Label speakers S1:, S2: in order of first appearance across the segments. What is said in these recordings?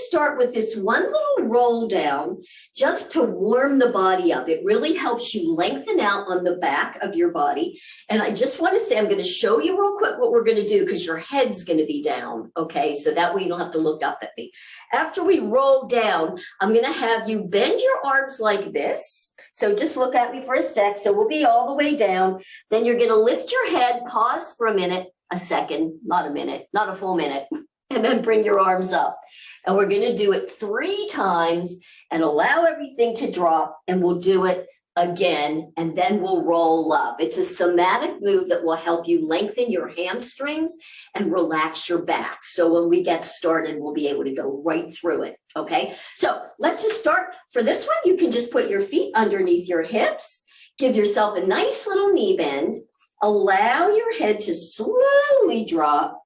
S1: start with this one little roll down just to warm the body up. It really helps you lengthen out on the back of your body. And I just want to say, I'm going to show you real quick what we're going to do because your head's going to be down, okay? So that way you don't have to look up at me. After we roll down, I'm going to have you bend your arms like this. So just look at me for a sec. So we'll be all the way down. Then you're going to lift your head, pause for a minute, a second, not a minute, not a full minute, and then bring your arms up. And we're going to do it 3 times and allow everything to drop, and we'll do it again, and then we'll roll up. It's a somatic move that will help you lengthen your hamstrings and relax your back. So when we get started, we'll be able to go right through it, okay? So let's just start. For this one, you can just put your feet underneath your hips, give yourself a nice little knee bend, allow your head to slowly drop,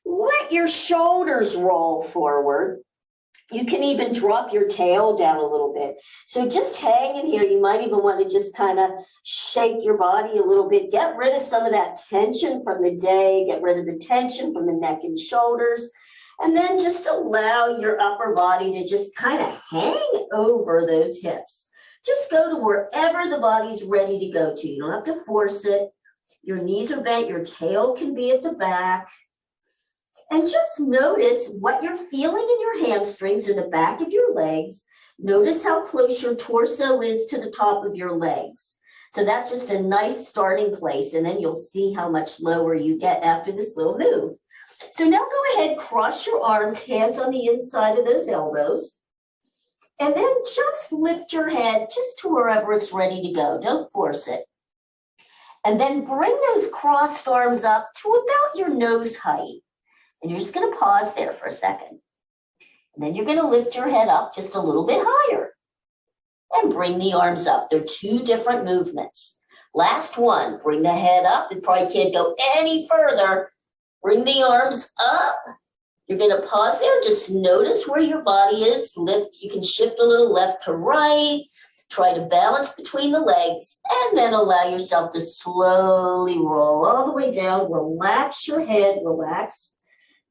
S1: let your shoulders roll forward. You can even drop your tail down a little bit. So just hang in here. You might even want to just kind of shake your body a little bit. Get rid of some of that tension from the day. Get rid of the tension from the neck and shoulders. And then just allow your upper body to just kind of hang over those hips. Just go to wherever the body's ready to go to. You don't have to force it. Your knees are bent. Your tail can be at the back. And just notice what you're feeling in your hamstrings or the back of your legs. Notice how close your torso is to the top of your legs. So that's just a nice starting place. And then you'll see how much lower you get after this little move. So now go ahead, cross your arms, hands on the inside of those elbows. And then just lift your head just to wherever it's ready to go. Don't force it. And then bring those crossed arms up to about your nose height. And you're just going to pause there for a second. And then you're going to lift your head up just a little bit higher. And bring the arms up. They're 2 different movements. Last one, bring the head up. You probably can't go any further. Bring the arms up. You're going to pause there. Just notice where your body is. Lift. You can shift a little left to right. Try to balance between the legs, and then allow yourself to slowly roll all the way down. Relax your head, relax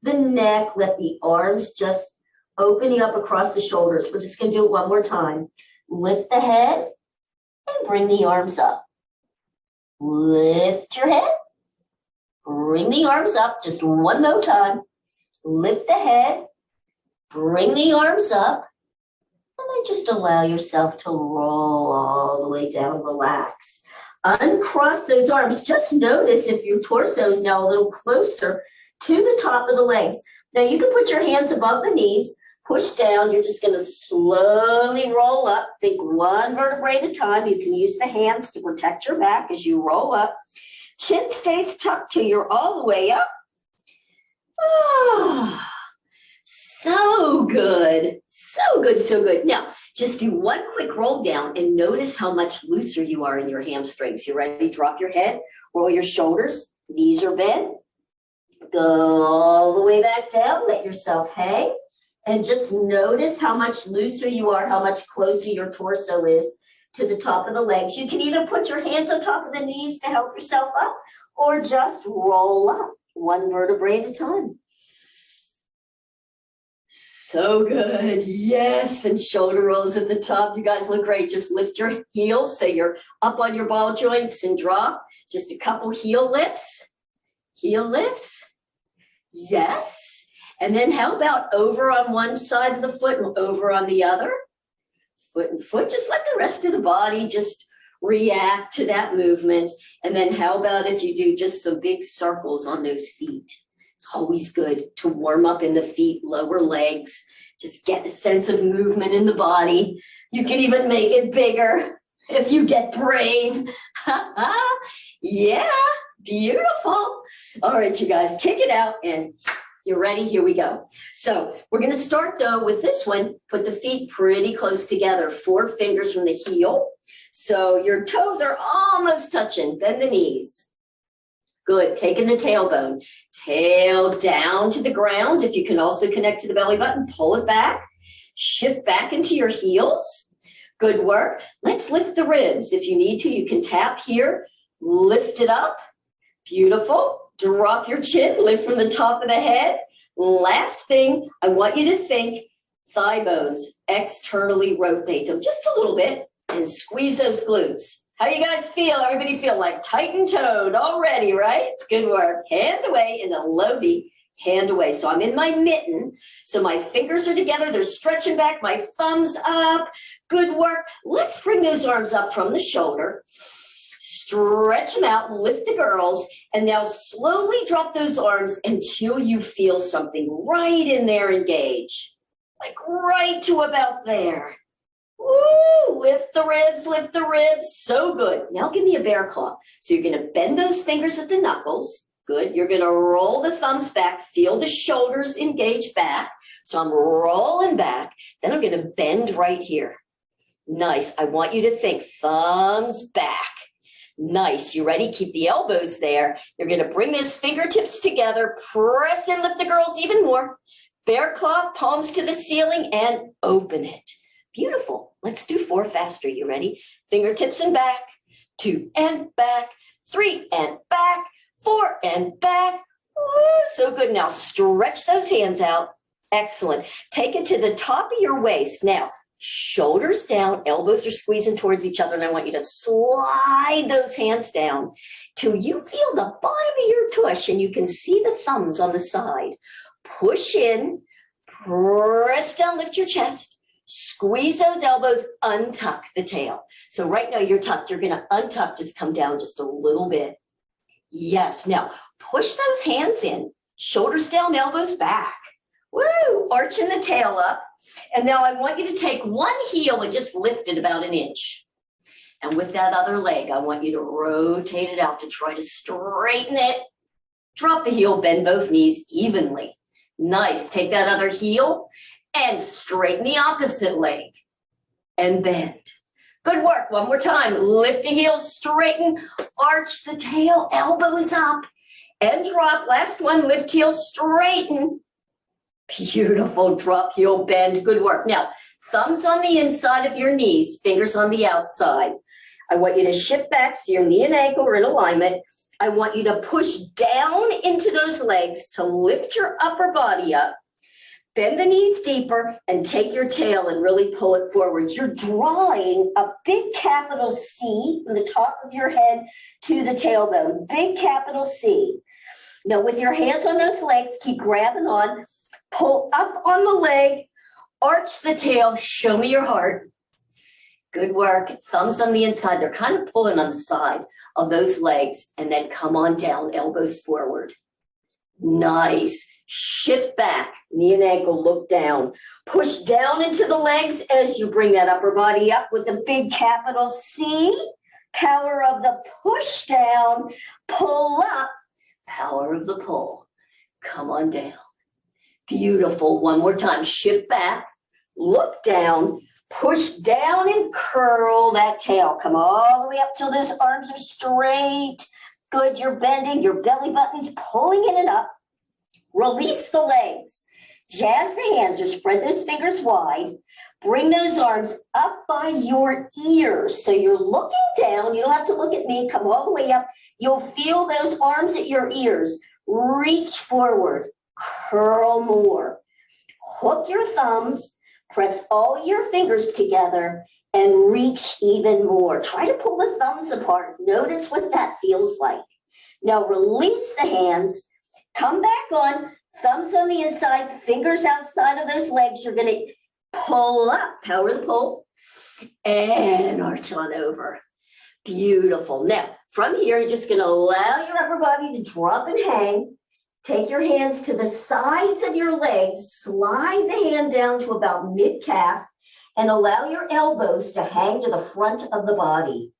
S1: the neck, let the arms just opening up across the shoulders. We're just going to do it one more time. Lift the head and bring the arms up. Lift your head, bring the arms up just one more time. Lift the head, bring the arms up. And then just allow yourself to roll all the way down, relax. Uncross those arms. Just notice if your torso is now a little closer to the top of the legs. Now you can put your hands above the knees, push down. You're just going to slowly roll up. Think 1 vertebrae at a time. You can use the hands to protect your back as you roll up. Chin stays tucked till you're all the way up. Oh. So good, so good, so good. Now, just do one quick roll down and notice how much looser you are in your hamstrings. You ready? Drop your head, roll your shoulders, knees are bent. Go all the way back down, let yourself hang, and just notice how much looser you are, how much closer your torso is to the top of the legs. You can either put your hands on top of the knees to help yourself up, or just roll up 1 vertebrae at a time. So good. Yes. And shoulder rolls at the top. You guys look great. Just lift your heels so you're up on your ball joints and drop. Just a couple heel lifts. Heel lifts. Yes. And then how about over on one side of the foot and over on the other? Foot and foot. Just let the rest of the body just react to that movement. And then how about if you do just some big circles on those feet? Always good to warm up in the feet, lower legs, just get a sense of movement in the body. You can even make it bigger if you get brave. Yeah, beautiful. All right, you guys, kick it out and you're ready. Here we go. So we're going to start though with this one. Put the feet pretty close together, 4 fingers from the heel. So your toes are almost touching. Bend the knees. Good. Taking the tailbone, tail down to the ground. If you can also connect to the belly button, pull it back, shift back into your heels. Good work. Let's lift the ribs. If you need to, you can tap here, lift it up. Beautiful. Drop your chin, lift from the top of the head. Last thing, I want you to think thigh bones, externally rotate them just a little bit and squeeze those glutes. How you guys feel? Everybody feel like tight and toed already, right? Good work. Hand away in a low V, hand away. So I'm in my mitten. So my fingers are together. They're stretching back. My thumbs up. Good work. Let's bring those arms up from the shoulder. Stretch them out, lift the girls, and now slowly drop those arms until you feel something right in there engage. Like right to about there. Woo, lift the ribs, so good. Now give me a bear claw. So you're gonna bend those fingers at the knuckles, good. You're gonna roll the thumbs back, feel the shoulders engage back. So I'm rolling back, then I'm gonna bend right here. Nice, I want you to think thumbs back. Nice, you ready? Keep the elbows there. You're gonna bring those fingertips together, press and lift the girls even more. Bear claw, palms to the ceiling and open it. Beautiful. Let's do 4 faster. You ready? Fingertips and back, 2 and back, 3 and back, 4 and back. Woo, so good. Now stretch those hands out. Excellent. Take it to the top of your waist. Now, shoulders down, elbows are squeezing towards each other, and I want you to slide those hands down till you feel the bottom of your tush and you can see the thumbs on the side. Push in, press down, lift your chest. Squeeze those elbows, untuck the tail. So right now you're tucked. You're going to untuck, just come down just a little bit. Yes. Now push those hands in, shoulders down, elbows back. Woo! Arching the tail up. And now I want you to take one heel and just lift it about an inch. And with that other leg, I want you to rotate it out to try to straighten it. Drop the heel, bend both knees evenly. Nice. Take that other heel and straighten the opposite leg and bend. Good work. One more time. Lift the heels, straighten, arch the tail, elbows up and drop. Last one, lift heel, straighten. Beautiful. Drop heel, bend. Good work. Now, thumbs on the inside of your knees, fingers on the outside. I want you to shift back so your knee and ankle are in alignment. I want you to push down into those legs to lift your upper body up. Bend the knees deeper and take your tail and really pull it forward. You're drawing a big capital C from the top of your head to the tailbone. Big capital C. Now with your hands on those legs, keep grabbing on. Pull up on the leg, arch the tail, show me your heart. Good work. Thumbs on the inside. They're kind of pulling on the side of those legs and then come on down, elbows forward. Nice. Shift back, knee and ankle, look down. Push down into the legs as you bring that upper body up with a big capital C. Power of the push down, pull up, power of the pull. Come on down. Beautiful. One more time. Shift back, look down, push down and curl that tail. Come all the way up till those arms are straight. Good. You're bending, your belly button's pulling in and up. Release the legs. Jazz the hands or spread those fingers wide. Bring those arms up by your ears. So you're looking down. You don't have to look at me. Come all the way up. You'll feel those arms at your ears. Reach forward. Curl more. Hook your thumbs. Press all your fingers together and reach even more. Try to pull the thumbs apart. Notice what that feels like. Now release the hands. Come back on, thumbs on the inside, fingers outside of those legs. You're going to pull up, power the pull, and arch on over. Beautiful. Now, from here, you're just going to allow your upper body to drop and hang. Take your hands to the sides of your legs, slide the hand down to about mid-calf, and allow your elbows to hang to the front of the body.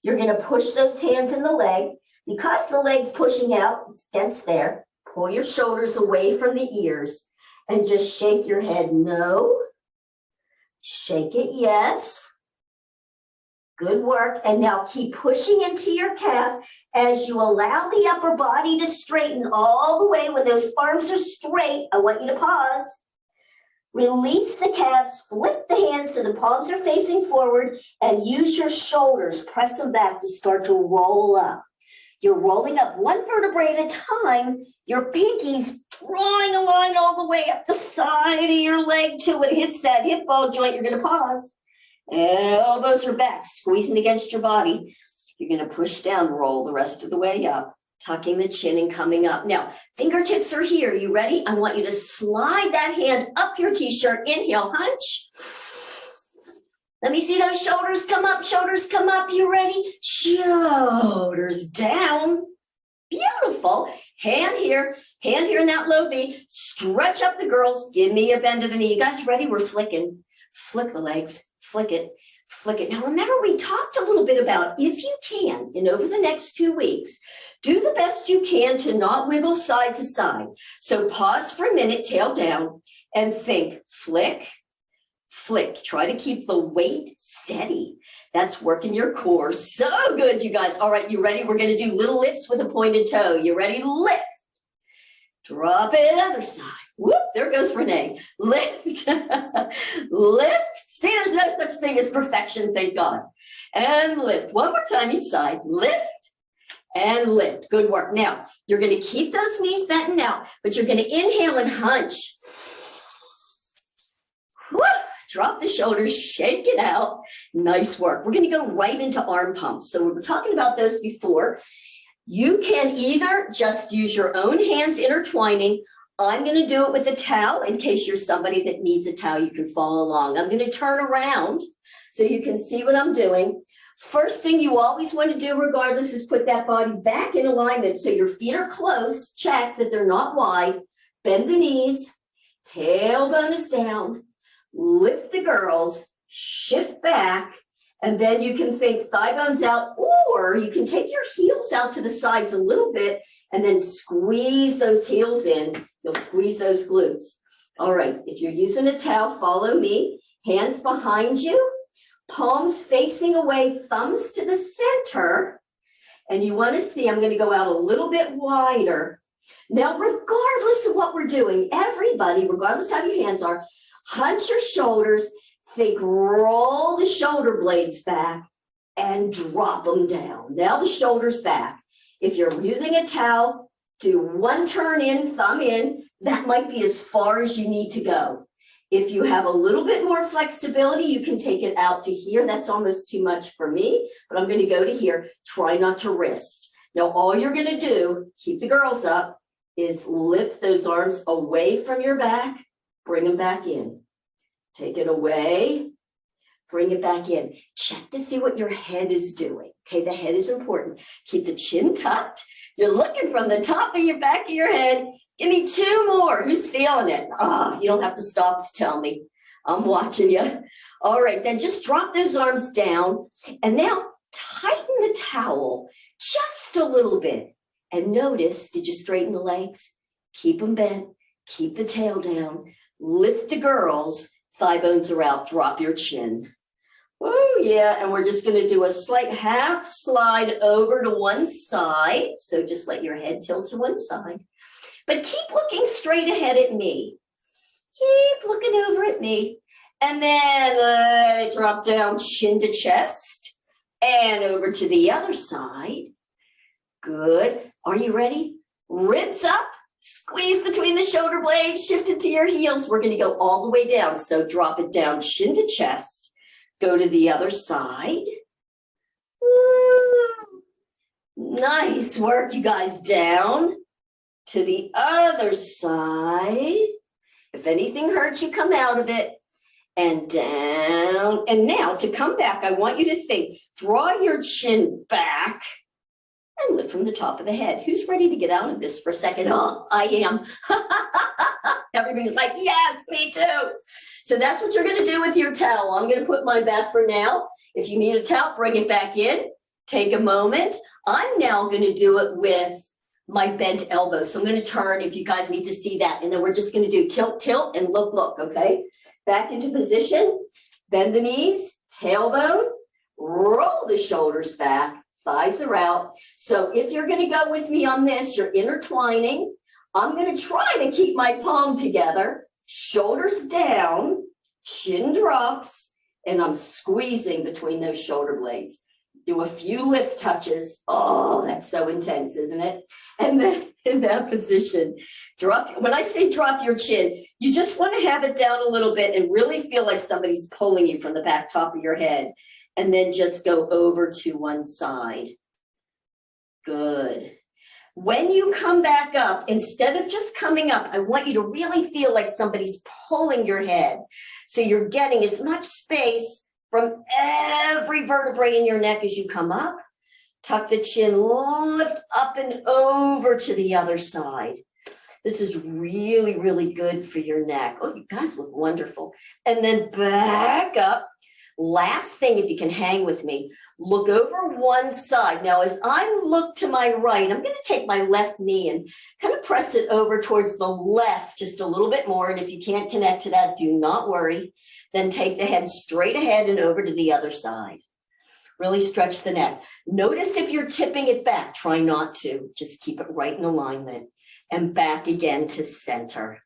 S1: You're going to push those hands in the leg. Because the leg's pushing out, it's against there. Pull your shoulders away from the ears and just shake your head no. Shake it yes. Good work. And now keep pushing into your calf as you allow the upper body to straighten all the way. When those arms are straight, I want you to pause. Release the calves, flip the hands so the palms are facing forward, and use your shoulders, press them back to start to roll up. You're rolling up one vertebrae at a time. Your pinkies drawing a line all the way up the side of your leg till it hits that hip ball joint. You're going to pause. Elbows are back, squeezing against your body. You're going to push down, roll the rest of the way up, tucking the chin and coming up. Now, fingertips are here. You ready? I want you to slide that hand up your t-shirt. Inhale, hunch. Let me see those shoulders come up. Shoulders come up. You ready? Shoulders down. Beautiful. Hand here in that low V. Stretch up the girls. Give me a bend of the knee. You guys ready? We're flicking. Flick the legs. Flick it. Flick it. Now, remember, we talked a little bit about if you can, and over the next 2 weeks, do the best you can to not wiggle side to side. So pause for a minute, tail down, and think, flick, flick. Try to keep the weight steady. That's working your core. So good, you guys. All right, you ready? We're going to do little lifts with a pointed toe. You ready? Lift. Drop it, other side. Whoop, there goes Renee. Lift, lift. See, there's no such thing as perfection, thank God. And lift. One more time each side. Lift and lift. Good work. Now, you're going to keep those knees bent now, but you're going to inhale and hunch. Whoop. Drop the shoulders, shake it out. Nice work. We're going to go right into arm pumps. So we were talking about those before. You can either just use your own hands intertwining. I'm going to do it with a towel in case you're somebody that needs a towel. You can follow along. I'm going to turn around so you can see what I'm doing. First thing you always want to do regardless is put that body back in alignment so your feet are close. Check that they're not wide. Bend the knees. Tailbone is down. Lift the girls. Shift back. And then you can think thigh bones out, or you can take your heels out to the sides a little bit and then squeeze those heels in. You'll squeeze those glutes. All right, if you're using a towel, follow me. Hands behind you, palms facing away, thumbs to the center. And you want to see, I'm going to go out a little bit wider. Now, regardless of what we're doing, everybody, regardless how your hands are, hunch your shoulders. Think, roll the shoulder blades back and drop them down. Now the shoulders back. If you're using a towel, do one turn in, thumb in. That might be as far as you need to go. If you have a little bit more flexibility, you can take it out to here. That's almost too much for me, but I'm going to go to here. Try not to wrist. Now, all you're going to do, keep the girls up, is lift those arms away from your back, bring them back in. Take it away, bring it back in. Check to see what your head is doing. Okay, the head is important. Keep the chin tucked. You're looking from the top of your back of your head. Give me 2 more. Who's feeling it? You don't have to stop to tell me. I'm watching you. All right, then just drop those arms down. And now tighten the towel just a little bit. And notice, did you straighten the legs? Keep them bent. Keep the tail down. Lift the girls. Thigh bones are out. Drop your chin. Oh, yeah. And we're just going to do a slight half slide over to one side. So just let your head tilt to one side. But keep looking straight ahead at me. Keep looking over at me. And then drop down chin to chest. And over to the other side. Good. Are you ready? Ribs up. Squeeze between the shoulder blades, shift it to your heels. We're going to go all the way down. So drop it down, chin to chest. Go to the other side. Woo. Nice work, you guys. Down to the other side. If anything hurts you, come out of it. And down. And now to come back, I want you to think. Draw your chin back. And lift from the top of the head. Who's ready to get out of this for a second? Oh, I am. Everybody's like, yes, me too. So that's what you're going to do with your towel. I'm going to put mine back for now. If you need a towel, bring it back in. Take a moment. I'm now going to do it with my bent elbow. So I'm going to turn if you guys need to see that. And then we're just going to do tilt, tilt, and look, look, okay? Back into position. Bend the knees, tailbone, roll the shoulders back. Thighs are out. So if you're going to go with me on this, you're intertwining. I'm going to try to keep my palm together, shoulders down, chin drops, and I'm squeezing between those shoulder blades. Do a few lift touches. Oh, that's so intense, isn't it? And then in that position. When I say drop your chin, you just want to have it down a little bit and really feel like somebody's pulling you from the back top of your head. And then just go over to one side. Good. When you come back up, instead of just coming up, I want you to really feel like somebody's pulling your head. So you're getting as much space from every vertebrae in your neck as you come up. Tuck the chin, lift up and over to the other side. This is really, really good for your neck. Oh, you guys look wonderful. And then back up. Last thing, if you can hang with me, look over one side. Now, as I look to my right, I'm going to take my left knee and kind of press it over towards the left just a little bit more. And if you can't connect to that, do not worry. Then take the head straight ahead and over to the other side. Really stretch the neck. Notice if you're tipping it back. Try not to. Just keep it right in alignment. And back again to center.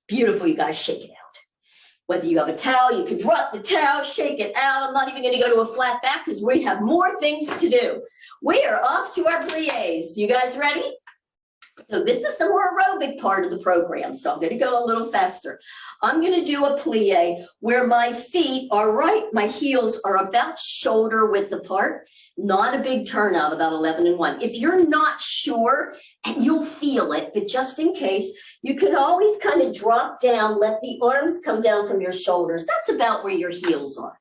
S1: Beautiful, you guys. Shake it out. Whether you have a towel, you can drop the towel, shake it out. I'm not even going to go to a flat back because we have more things to do. We are off to our pliés. You guys ready? So this is the more aerobic part of the program. So I'm going to go a little faster. I'm going to do a plie where my feet are right. My heels are about shoulder width apart. Not a big turnout, about 11 and 1. If you're not sure, and you'll feel it, but just in case, you can always kind of drop down, let the arms come down from your shoulders. That's about where your heels are.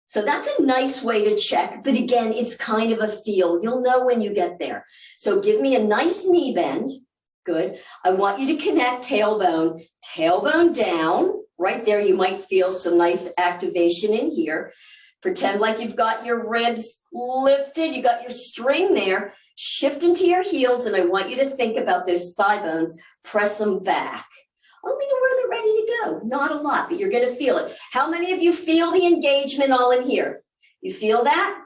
S1: So that's a nice way to check, but again, it's kind of a feel. You'll know when you get there. So give me a nice knee bend. Good. I want you to connect tailbone down. Right there, you might feel some nice activation in here. Pretend like you've got your ribs lifted. You got your string there. Shift into your heels, and I want you to think about those thigh bones. Press them back. Only to where they're ready to go. Not a lot, but you're going to feel it. How many of you feel the engagement all in here? You feel that?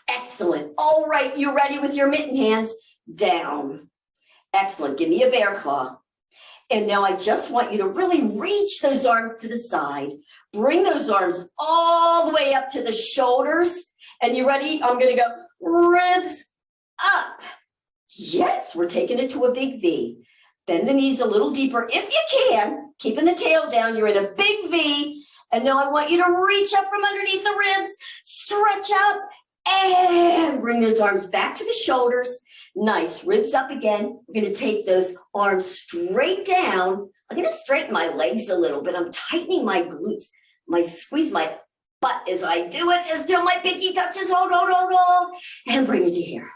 S1: Excellent. All right, you ready with your mitten hands? Down. Excellent. Give me a bear claw. And now I just want you to really reach those arms to the side. Bring those arms all the way up to the shoulders. And you ready? I'm going to go ribs up. Yes, we're taking it to a big V. Bend the knees a little deeper if you can, keeping the tail down. You're in a big V. And now I want you to reach up from underneath the ribs, stretch up, and bring those arms back to the shoulders. Nice. Ribs up again. We're going to take those arms straight down. I'm going to straighten my legs a little bit. I'm tightening my glutes. Squeeze my butt as I do it until my pinky touches. Hold. And bring it to here.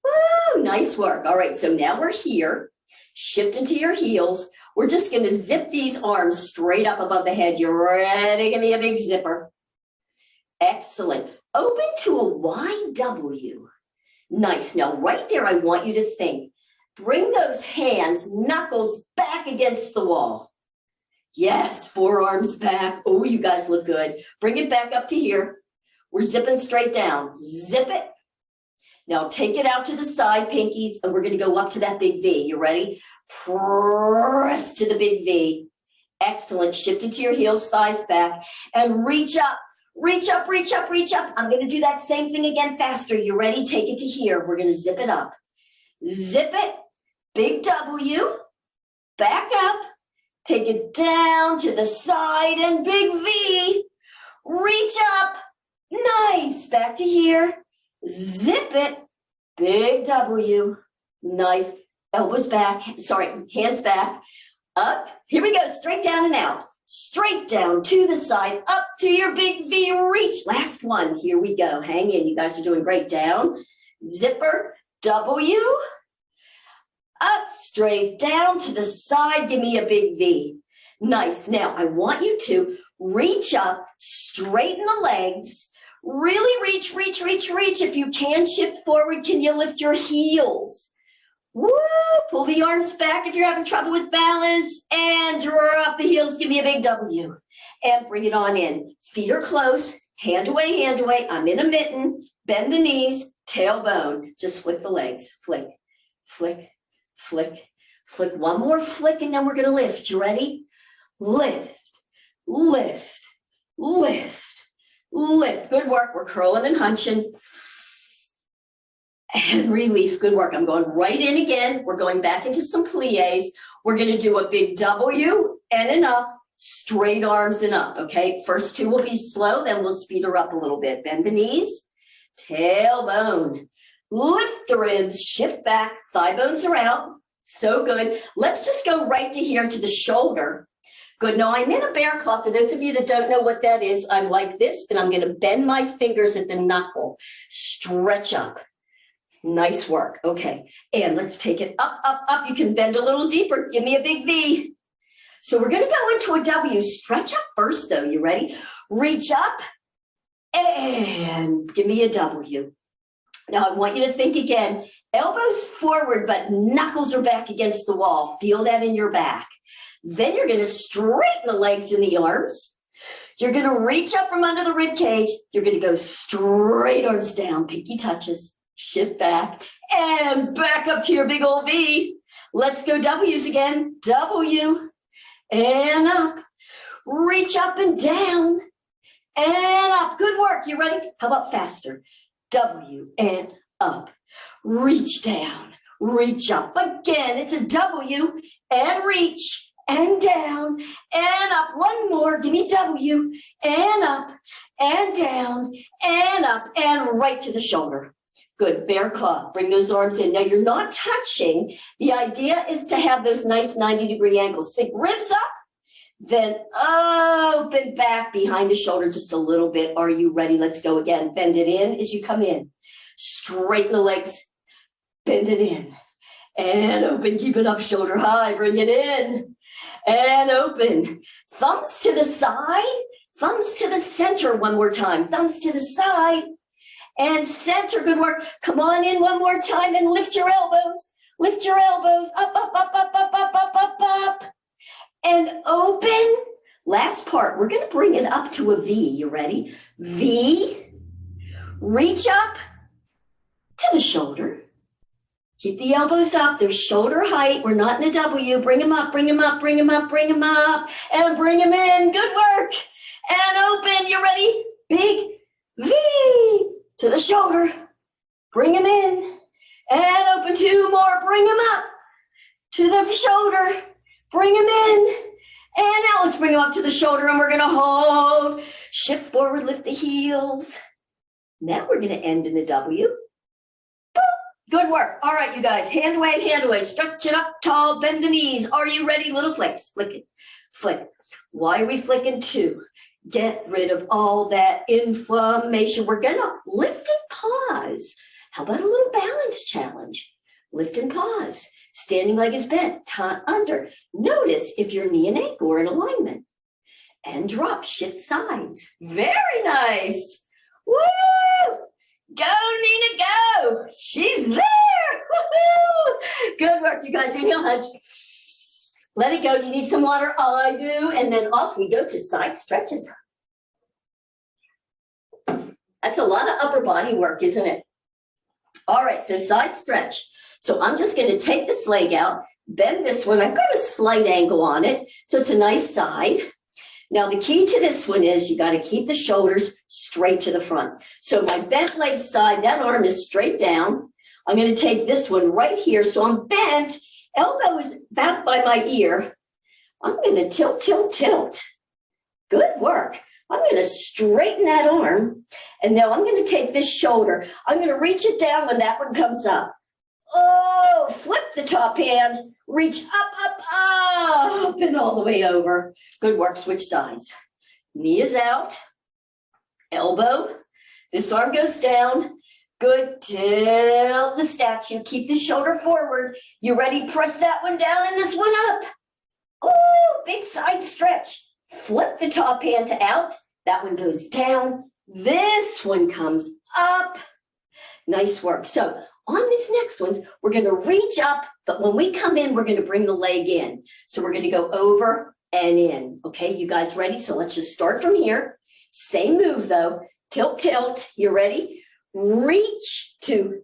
S1: Woo, nice work. All right, so now we're here. Shift into your heels. We're just going to zip these arms straight up above the head. You're ready? Give me a big zipper. Excellent. Open to a YW. Nice. Now, right there, I want you to think. Bring those hands, knuckles back against the wall. Yes, forearms back. Oh, you guys look good. Bring it back up to here. We're zipping straight down. Zip it. Now take it out to the side, pinkies, and we're going to go up to that big V. You ready? Press to the big V. Excellent. Shift into your heels, thighs back, and reach up. Reach up, reach up, reach up. I'm going to do that same thing again faster. You ready? Take it to here. We're going to zip it up. Zip it. Big W. Back up. Take it down to the side and big V. Reach up. Nice. Back to here. Zip it. Big W. Nice. Elbows back. Sorry, hands back. Up. Here we go. Straight down and out. Straight down to the side. Up to your big V. Reach. Last one. Here we go. Hang in. You guys are doing great. Down. Zipper. W. Up. Straight down to the side. Give me a big V. Nice. Now, I want you to reach up. Straighten the legs. Really reach, reach, reach, reach. If you can shift forward, can you lift your heels? Woo! Pull the arms back if you're having trouble with balance and drop the heels. Give me a big W and bring it on in. Feet are close, hand away, hand away. I'm in a mitten. Bend the knees, tailbone. Just flick the legs. Flick, flick, flick, flick. One more flick and then we're going to lift. You ready? Lift, lift, lift. Lift. Good work. We're curling and hunching. and release. Good work. I'm going right in again. We're going back into some plies. We're going to do a big W and an up, straight arms and up, okay? First two will be slow, then we'll speed her up a little bit. Bend the knees, tailbone, lift the ribs, shift back, thigh bones are out. So good. Let's just go right to here to the shoulder. Good. Now I'm in a bear claw. For those of you that don't know what that is, I'm like this, and I'm going to bend my fingers at the knuckle, stretch up. Nice work. Okay. And let's take it up, up, up. You can bend a little deeper. Give me a big V. So we're going to go into a W. Stretch up first, though. You ready? Reach up and give me a W. Now I want you to think again. Elbows forward, but knuckles are back against the wall. Feel that in your back. Then you're going to straighten the legs and the arms. You're going to reach up from under the rib cage. You're going to go straight arms down, pinky touches. Shift back and back up to your big old V. Let's go W's again. W and up. Reach up and down and up. Good work. You ready? How about faster? W and up. Reach down. Reach up. Again, it's a W and reach and down and up. One more. Give me W and up and down and up and right to the shoulder. Good, bear claw, bring those arms in. Now you're not touching. The idea is to have those nice 90-degree angles. Think ribs up, then open back behind the shoulder just a little bit. Are you ready? Let's go again. Bend it in as you come in. Straighten the legs, bend it in. And open, keep it up, shoulder high, bring it in. And open. Thumbs to the side, thumbs to the center one more time. Thumbs to the side. And center, good work. Come on in one more time and lift your elbows. Lift your elbows, up, up, up, up, up, up, up, up, up. And open. Last part, we're going to bring it up to a V. You ready? V. Reach up to the shoulder. Keep the elbows up. They're shoulder height. We're not in a W. Bring them up, bring them up, bring them up, bring them up. And bring them in. Good work. And open. You ready? Big V. To the shoulder, bring them in, and open two more, bring them up, to the shoulder, bring them in, and now let's bring them up to the shoulder, and we're gonna hold, shift forward, lift the heels. Now we're gonna end in a W. Boop. Good work. All right, you guys, hand away, stretch it up tall, bend the knees. Are you ready? Little flicks, flick it, flick. Why are we flicking? Two. Get rid of all that inflammation. We're going to lift and pause. How about a little balance challenge? Lift and pause. Standing leg is bent, tuck under. Notice if your knee and ankle are in alignment. And drop, shift sides. Very nice. Woo! Go, Nina, go. She's there. Woo-hoo! Good work, you guys. Inhale, hunch. Let it go. You need some water? I do. And then off we go to side stretches. That's a lot of upper body work, isn't it? All right, so side stretch. So I'm just going to take this leg out, bend this one. I've got a slight angle on it, so it's a nice side. Now, the key to this one is you got to keep the shoulders straight to the front. So my bent leg side, that arm is straight down. I'm going to take this one right here. So I'm bent. Elbow is back by my ear. I'm going to tilt, tilt, tilt. Good work. I'm going to straighten that arm. And now I'm going to take this shoulder. I'm going to reach it down when that one comes up. Oh, flip the top hand. Reach up, up, up, and all the way over. Good work. Switch sides. Knee is out. Elbow. This arm goes down. Good. Tilt the statue. Keep the shoulder forward. You ready? Press that one down and this one up. Oh, big side stretch. Flip the top hand to out. That one goes down. This one comes up. Nice work. So on these next ones, we're going to reach up, but when we come in, we're going to bring the leg in. So we're going to go over and in. Okay, you guys ready? So let's just start from here. Same move though. Tilt, tilt. You ready? Reach, 2, 3,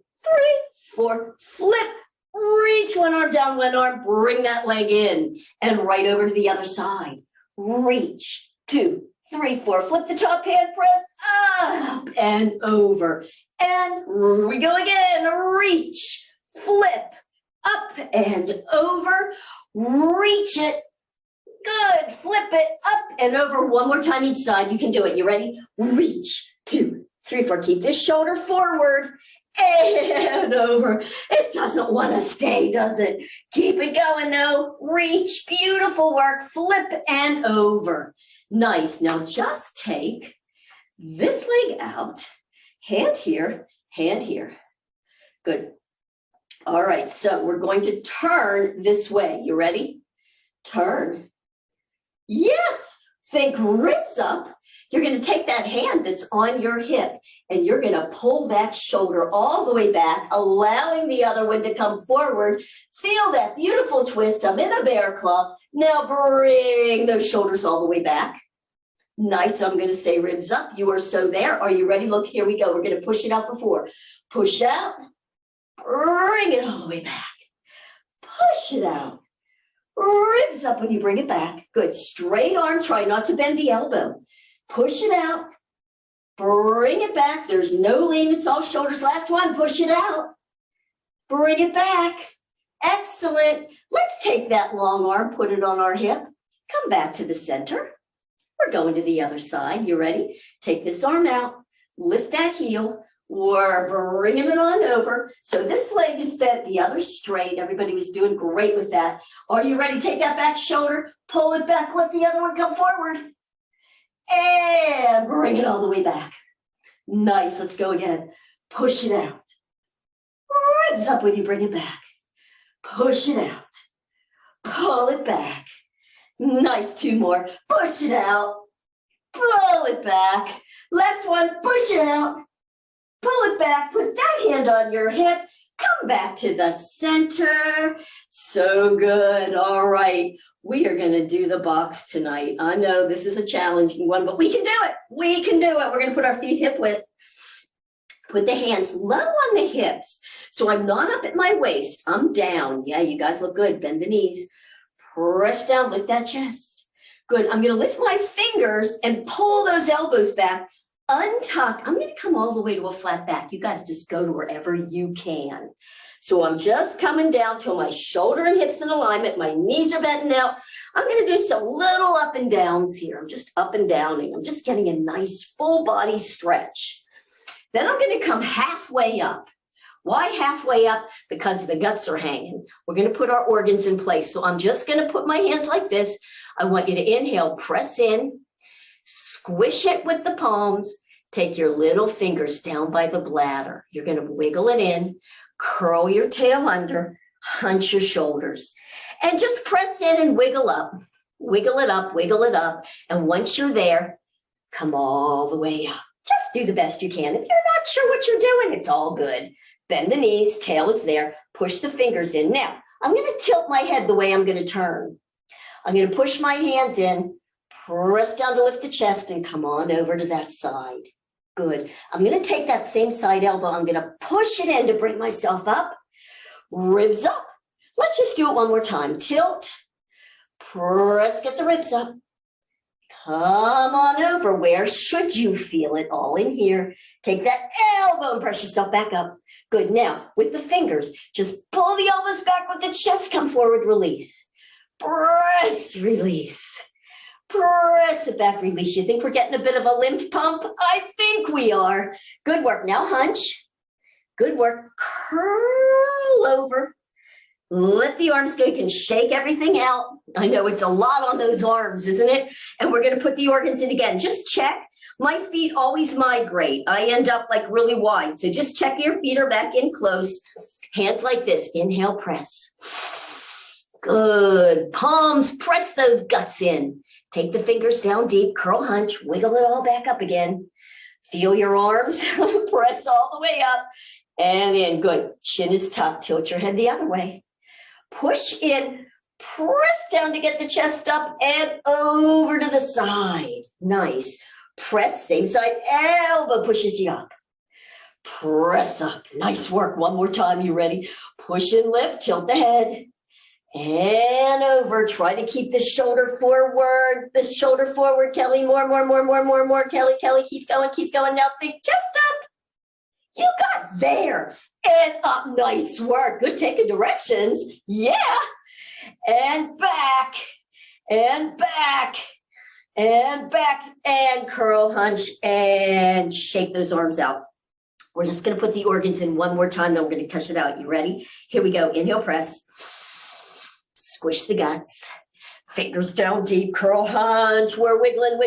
S1: 4, flip, reach one arm down, one arm, bring that leg in and right over to the other side. Reach, 2, 3, 4. Flip the top hand, press up and over. And we go again. Reach, flip, up and over. Reach it. Good. Flip it up and over. One more time each side. You can do it. You ready? Reach, 2, 3, 4. Keep this shoulder forward and over. It doesn't want to stay, does it? Keep it going though. Reach. Beautiful work. Flip and over. Nice. Now just take this leg out. Hand here, hand here. Good. All right. So we're going to turn this way. You ready? Turn. Yes. Think ribs up. You're going to take that hand that's on your hip and you're going to pull that shoulder all the way back, allowing the other one to come forward. Feel that beautiful twist. I'm in a bear claw. Now bring those shoulders all the way back. Nice. I'm going to say ribs up. You are so there. Are you ready? Look, here we go. We're going to push it out for 4. Push out. Bring it all the way back. Push it out. Ribs up when you bring it back. Good. Straight arm. Try not to bend the elbow. Push it out. Bring it back. There's no lean. It's all shoulders. Last one. Push it out. Bring it back. Excellent. Let's take that long arm. Put it on our hip. Come back to the center. We're going to the other side. You ready? Take this arm out. Lift that heel. We're bringing it on over. So this leg is bent, the other straight. Everybody was doing great with that. Are you ready? Take that back shoulder. Pull it back. Let the other one come forward. And bring it all the way back. Nice. Let's go again. Push it out. Ribs up when you bring it back. Push it out. Pull it back. Nice. 2 more. Push it out. Pull it back. Last one. Push it out. Pull it back. Put that hand on your hip. Come back to the center. So good. All right. We are going to do the box tonight. I know this is a challenging one, but we can do it. We can do it. We're going to put our feet hip width. Put the hands low on the hips. So I'm not up at my waist. I'm down. Yeah, you guys look good. Bend the knees. Press down. Lift that chest. Good. I'm going to lift my fingers and pull those elbows back. Untuck. I'm going to come all the way to a flat back. You guys just go to wherever you can. So I'm just coming down till my shoulder and hips in alignment. My knees are bent out. I'm going to do some little up and downs here. I'm just up and downing. I'm just getting a nice full body stretch. Then I'm going to come halfway up. Why halfway up? Because the guts are hanging. We're going to put our organs in place. So I'm just going to put my hands like this. I want you to inhale, press in, squish it with the palms. Take your little fingers down by the bladder. You're going to wiggle it in, curl your tail under, hunch your shoulders, and just press in and wiggle up. Wiggle it up, wiggle it up. And once you're there, come all the way up. Just do the best you can. If you're not sure what you're doing, it's all good. Bend the knees, tail is there, push the fingers in. Now, I'm going to tilt my head the way I'm going to turn. I'm going to push my hands in, press down to lift the chest, and come on over to that side. Good. I'm going to take that same side elbow. I'm going to push it in to bring myself up. Ribs up. Let's just do it one more time. Tilt, press, get the ribs up. Come on over. Where should you feel it? All in here. Take that elbow and press yourself back up. Good. Now, with the fingers, just pull the elbows back, with the chest come forward, release. Press, release. Press it back, release. You think we're getting a bit of a lymph pump? I think we are. Good work. Now hunch. Good work. Curl over. Let the arms go. You can shake everything out. I know it's a lot on those arms, isn't it? And we're going to put the organs in again. Just check. My feet always migrate. I end up like really wide. So just check your feet are back in close. Hands like this. Inhale, press. Good. Palms, press those guts in. Take the fingers down deep, curl, hunch, wiggle it all back up again. Feel your arms, press all the way up and in. Good. Chin is tucked. Tilt your head the other way. Push in, press down to get the chest up and over to the side. Nice. Press, same side, elbow pushes you up. Press up. Nice work. One more time. You ready? Push and lift, tilt the head and over. Try to keep the shoulder forward, Kelly. More, Kelly. Keep going. Now think chest up. You got there and up. Nice work. Good taking directions. Yeah. And back and back and back and curl, hunch, and shake those arms out. We're just going to put the organs in one more time, then we're going to catch it out. You ready? Here we go. Inhale, press. Squish the guts. Fingers down deep, curl, hunch. We're wiggling.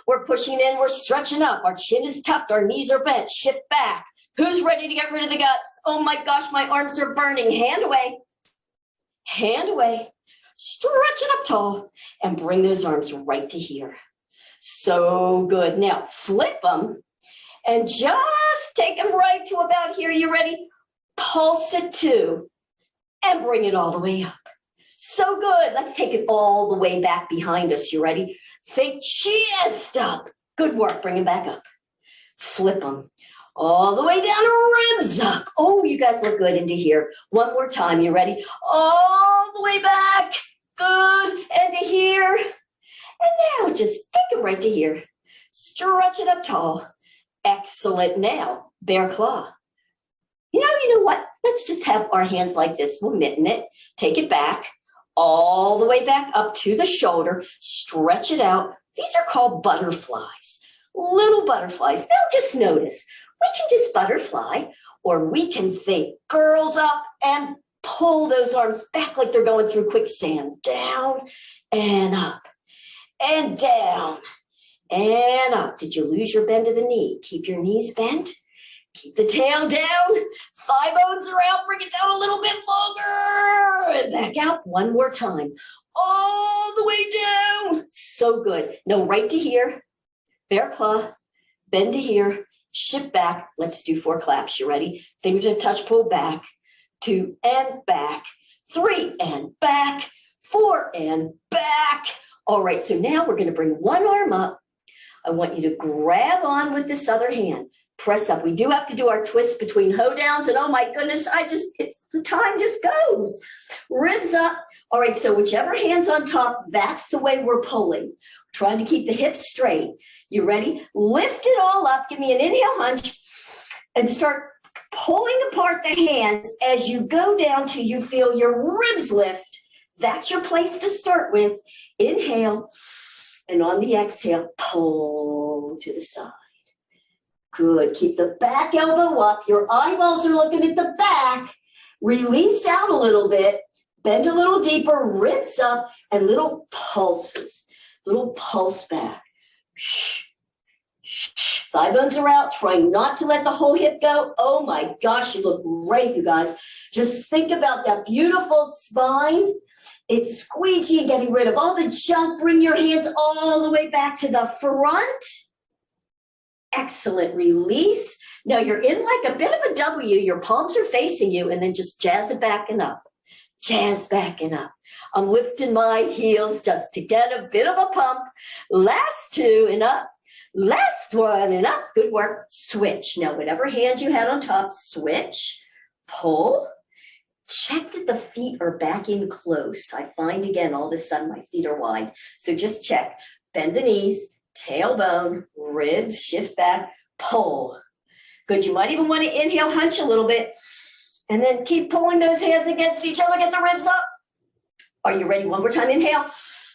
S1: We're pushing in, we're stretching up. Our chin is tucked, our knees are bent. Shift back. Who's ready to get rid of the guts? Oh my gosh, my arms are burning. Hand away. Stretch it up tall and bring those arms right to here. So good. Now flip them and just take them right to about here. You ready? Pulse it 2 and bring it all the way up. So good. Let's take it all the way back behind us. You ready? Think chest up. Good work. Bring it back up. Flip them all the way down, ribs up. Oh, you guys look good into here. One more time. You ready? All the way back. Good. And to here. And now just take it right to here. Stretch it up tall. Excellent. Now, bear claw. You know what? Let's just have our hands like this. We'll mitten it. Take it back. All the way back up to the shoulder. Stretch it out. These are called butterflies. Little butterflies. Now just notice. We can just butterfly, or we can think girls up and pull those arms back like they're going through quicksand. Down and up and down and up. Did you lose your bend of the knee? Keep your knees bent. Keep the tail down. Thigh bones are out. Bring it down a little bit longer. And back out one more time. All the way down. So good. Now right to here. Bear claw. Bend to here. Shift back. Let's do 4 claps. You ready? Fingertip touch, pull back. 2 and back. 3 and back. 4 and back. All right, so now we're going to bring one arm up. I want you to grab on with this other hand. Press up. We do have to do our twists between hoe downs, and oh my goodness, the time just goes. Ribs up. All right, so whichever hand's on top, that's the way we're pulling. Trying to keep the hips straight. You ready? Lift it all up. Give me an inhale hunch and start pulling apart the hands as you go down till you feel your ribs lift. That's your place to start with. Inhale, and on the exhale, pull to the side. Good. Keep the back elbow up. Your eyeballs are looking at the back. Release out a little bit. Bend a little deeper. Ribs up and little pulses. Little pulse back. Thigh bones are out. Try not to let the whole hip go. Oh my gosh, you look great, you guys. Just think about that beautiful spine. It's squeegee and getting rid of all the junk. Bring your hands all the way back to the front. Excellent. Release. Now you're in like a bit of a W. Your palms are facing you, and then just jazz it back and up. Jazz back and up. I'm lifting my heels just to get a bit of a pump. Last 2 and up. Last 1 and up. Good work. Switch. Now, whatever hand you had on top, switch, pull. Check that the feet are back in close. I find, again, all of a sudden my feet are wide. So just check. Bend the knees, tailbone, ribs, shift back, pull. Good. You might even want to inhale, hunch a little bit, and then keep pulling those hands against each other. Get the ribs up. Are you ready? One more time. Inhale.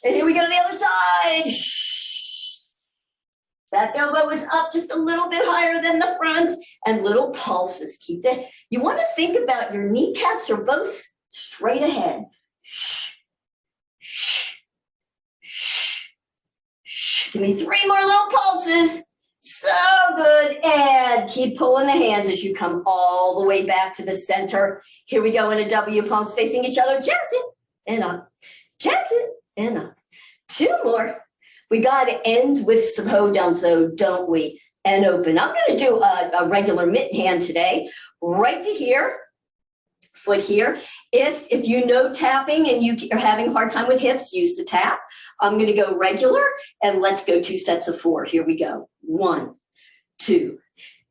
S1: And here we go to the other side. That elbow is up just a little bit higher than the front, and little pulses. Keep that. You want to think about your kneecaps are both straight ahead. Give me 3 more little pulses. So good. And keep pulling the hands as you come all the way back to the center. Here we go in a W, palms facing each other. Jazz it and up. Jazz it and up. 2 more. We got to end with some hoe downs, though, don't we? And open. I'm going to do a regular mitten hand today. Right to here. Foot here. If you know tapping and you are having a hard time with hips, use the tap. I'm going to go regular, and let's go 2 sets of 4. Here we go. 1, 2,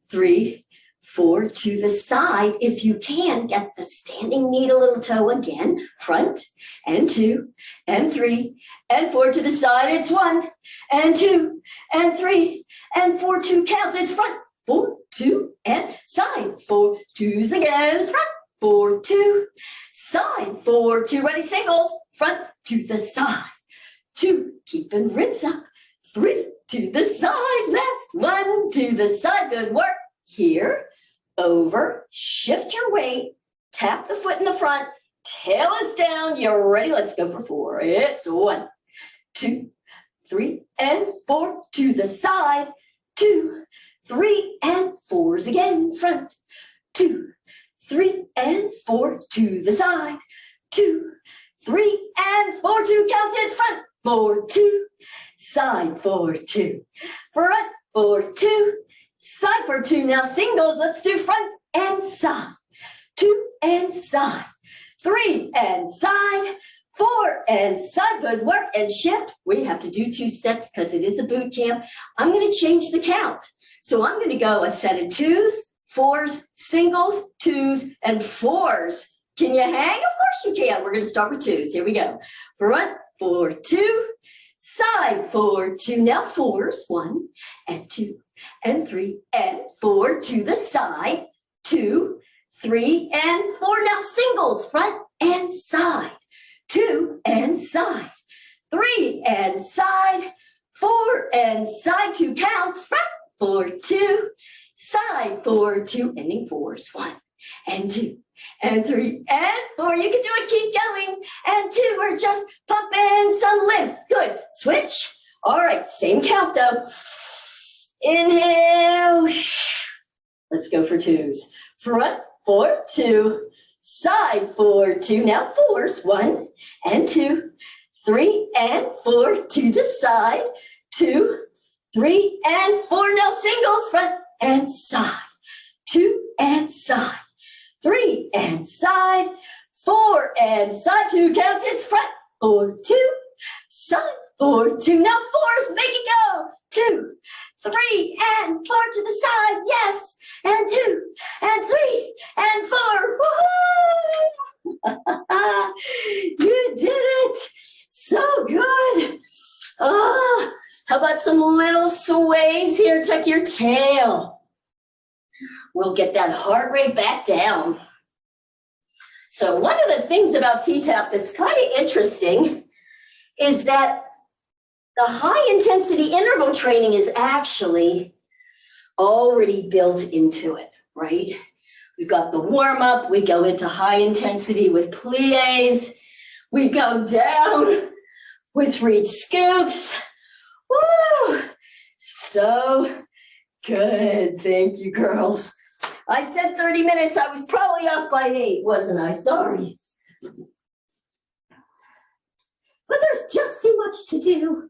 S1: 3, 4 to the side. If you can, get the standing needle little toe again, front, and 2, and 3, and 4 to the side. It's 1, and 2, and 3, and 4, 2 counts. It's front, 4, 2, and side. 4 2s again. It's front, 4 2, side. 4 2. Ready, singles, front to the side. 2, keeping ribs up. 3 to the side. Last 1 to the side. Good work. Here, over, shift your weight, tap the foot in the front, tail is down. You're ready. Let's go for 4. It's 1, 2, 3, and 4 to the side. 2, 3, and 4s again. Front. 2, 3, and 4 to the side. 2, 3, and 4. 2 counts. It's front. 4 2, side. 4 2, front. 4 2, side. 4 2. Now singles. Let's do front and side. 2 and side. 3 and side. 4 and side. Good work. And shift. We have to do 2 sets because it is a boot camp. I'm going to change the count. So I'm going to go a set of 2s, 4s, singles, 2s, and 4s. Can you hang? Of course you can. We're going to start with 2s. Here we go. Front, 4 2, side, 4 2. Now 4s, 1 and 2 and 3 and 4 to the side. 2, 3, and 4. Now singles, front and side. 2 and side. 3 and side. 4 and side. 2 counts. Front, 4 2, side. 4 2, ending 4s. 1 and 2 and 3 and 4. You can do it. Keep going. And 2. We're just pumping some lymph. Good. Switch. All right. Same count though. Inhale. Let's go for 2s. Front, 4 2, side. 4 2. Now 4s. 1 and 2, 3 and 4 to the side. 2, 3 and 4. Now singles, front and side. 2 and side. 3 and side. 4 and side. 2 counts. It's front. 4 2, side. 4 2. Now 4s. Make it go. 2, 3 and 4 to the side. Yes. And 2 and 3 and 4. Woo-hoo! You did it. So good. Oh, how about some little sways here? Tuck your tail. We'll get that heart rate back down. So one of the things about T-TAP that's kind of interesting is that the high intensity interval training is actually already built into it, right? We've got the warm up, we go into high intensity with plies, we go down with reach scoops. Woo! So good. Thank you, girls. I said 30 minutes. I was probably off by 8, wasn't I? Sorry. But there's just too much to do.